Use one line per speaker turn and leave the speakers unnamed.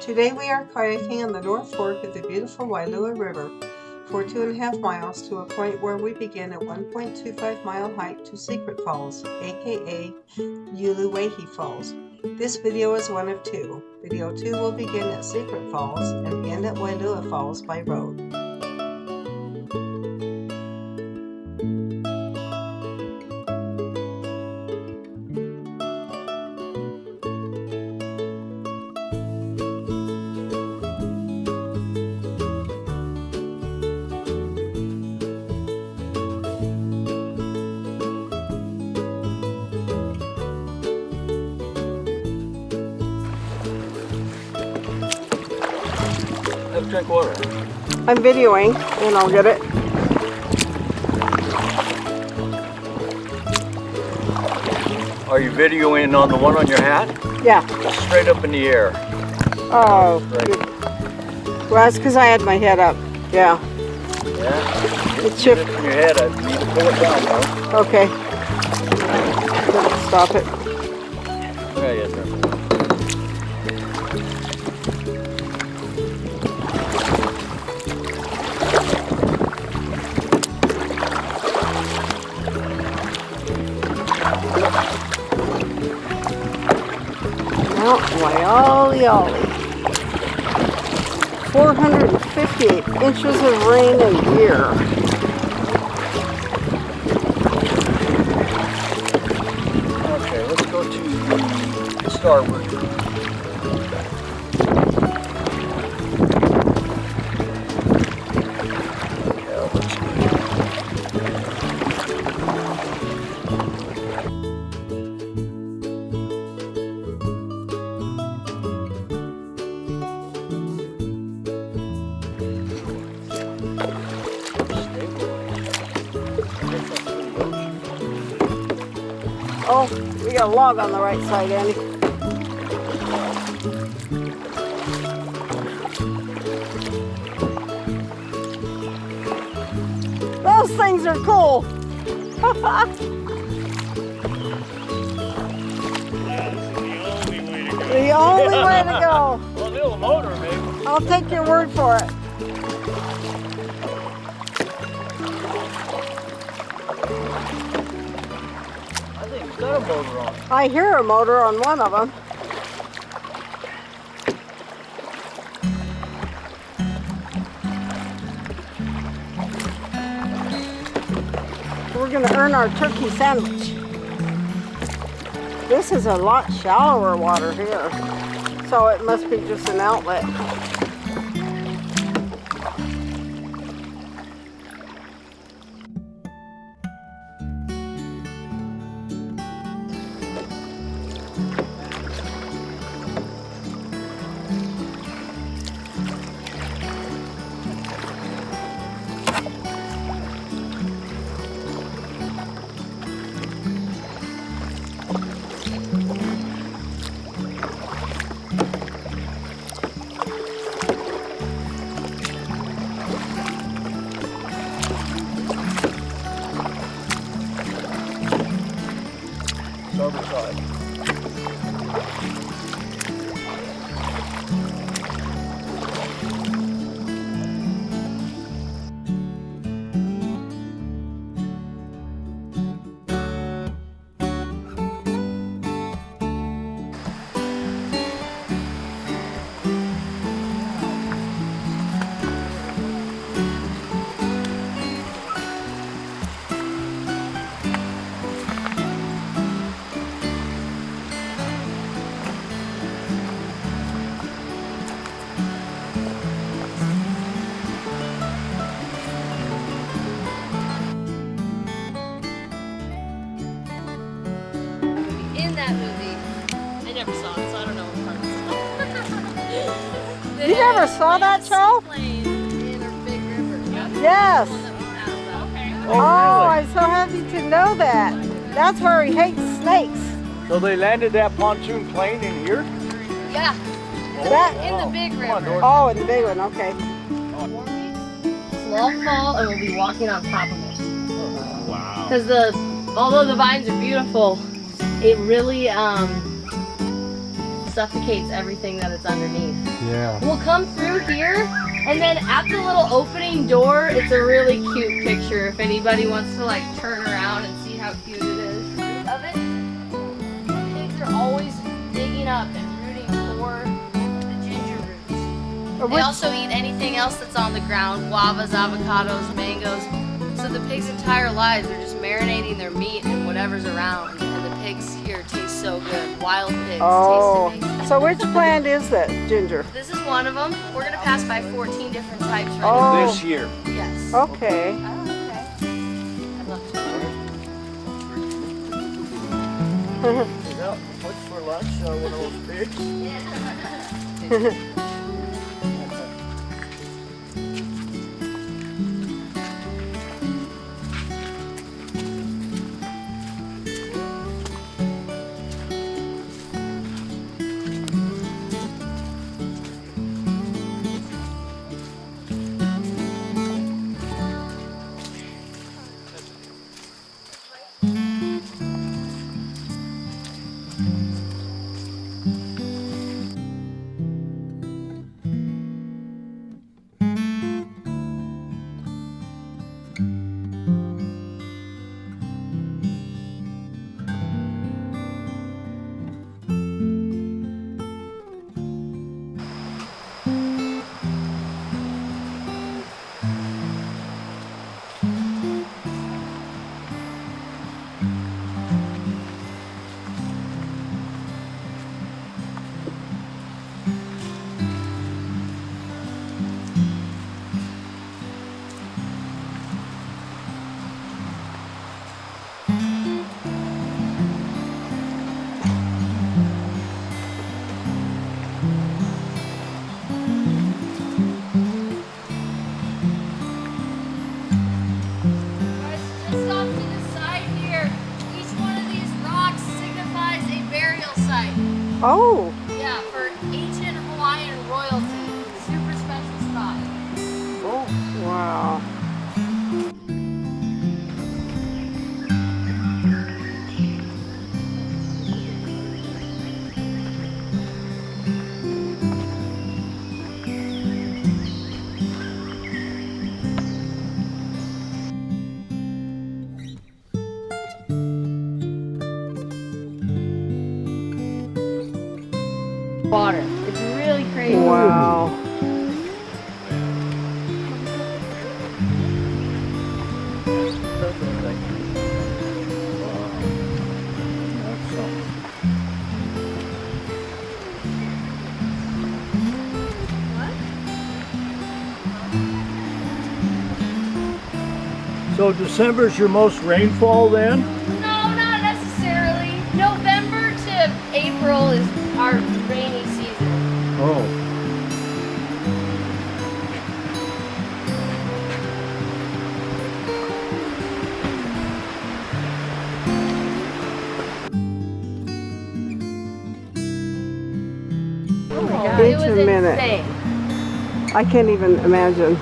Today we are kayaking on the North Fork of the beautiful Wailua River for 2.5 miles to a point where we begin at 1.25 mile hike to Secret Falls, aka Uluwaihi Falls. This video is one of two. Video 2 will begin at Secret Falls and end at Wailua Falls by road.
Drink water.
I'm videoing and I'll get it.
Are you videoing on the one on your hat?
Yeah.
Straight up in the air.
Oh,
right.
Good. Well, that's because I had my head up. Yeah.
Yeah?
It's shift.
From your head, I need to pull it down though.
Okay. Stop it.
Yeah, yes, sir.
Waiali. 458 inches of rain a year.
Okay, let's go to starboard.
Oh, we got a log on the right side, Andy. Those things are cool. The only way to go.
Well, a little motor, maybe.
I'll take your word for it.
Got a motor on.
I hear a motor on one of them. We're going to earn our turkey sandwich. This is a lot shallower water here, so it must be just an outlet.
Starboard side.
In that movie. I never saw it, so I don't know what parts.
You never saw that show?
In a big river.
Yes.
Okay.
Oh, I'm so happy to know that. That's where he hates snakes.
So they landed that pontoon plane in here?
Yeah.
That,
In the big river.
oh, in the big one, okay.
Slow fall, and we'll be walking on top of it.
Wow.
Because although the vines are beautiful, it really suffocates everything that is underneath.
Yeah.
We'll come through here, and then at the little opening door, it's a really cute picture if anybody wants to like turn around and see how cute it is. Of it, the pigs are always digging up and rooting for the ginger roots. They also eat anything else that's on the ground, guavas, avocados, mangoes. So the pigs' entire lives are just marinating their meat and whatever's around. And the pigs here taste so good. Wild pigs taste amazing.
So which plant is that, ginger?
This is one of them. We're going to pass by 14 different types right
Oh.
This year.
now. Yes.
Okay.
Oh, okay. I'd love to.
Is that much for lunch? One of those pigs?
Yeah.
Oh.
Yeah, for ancient Hawaiian royalty. Super special spot.
Oh. Wow.
Water. It's really crazy.
Wow.
So December's your most rainfall then?
No, not necessarily. November to April is our rainy season.
Oh.
Oh my God. It was
Each minute.
insane.
I can't even imagine.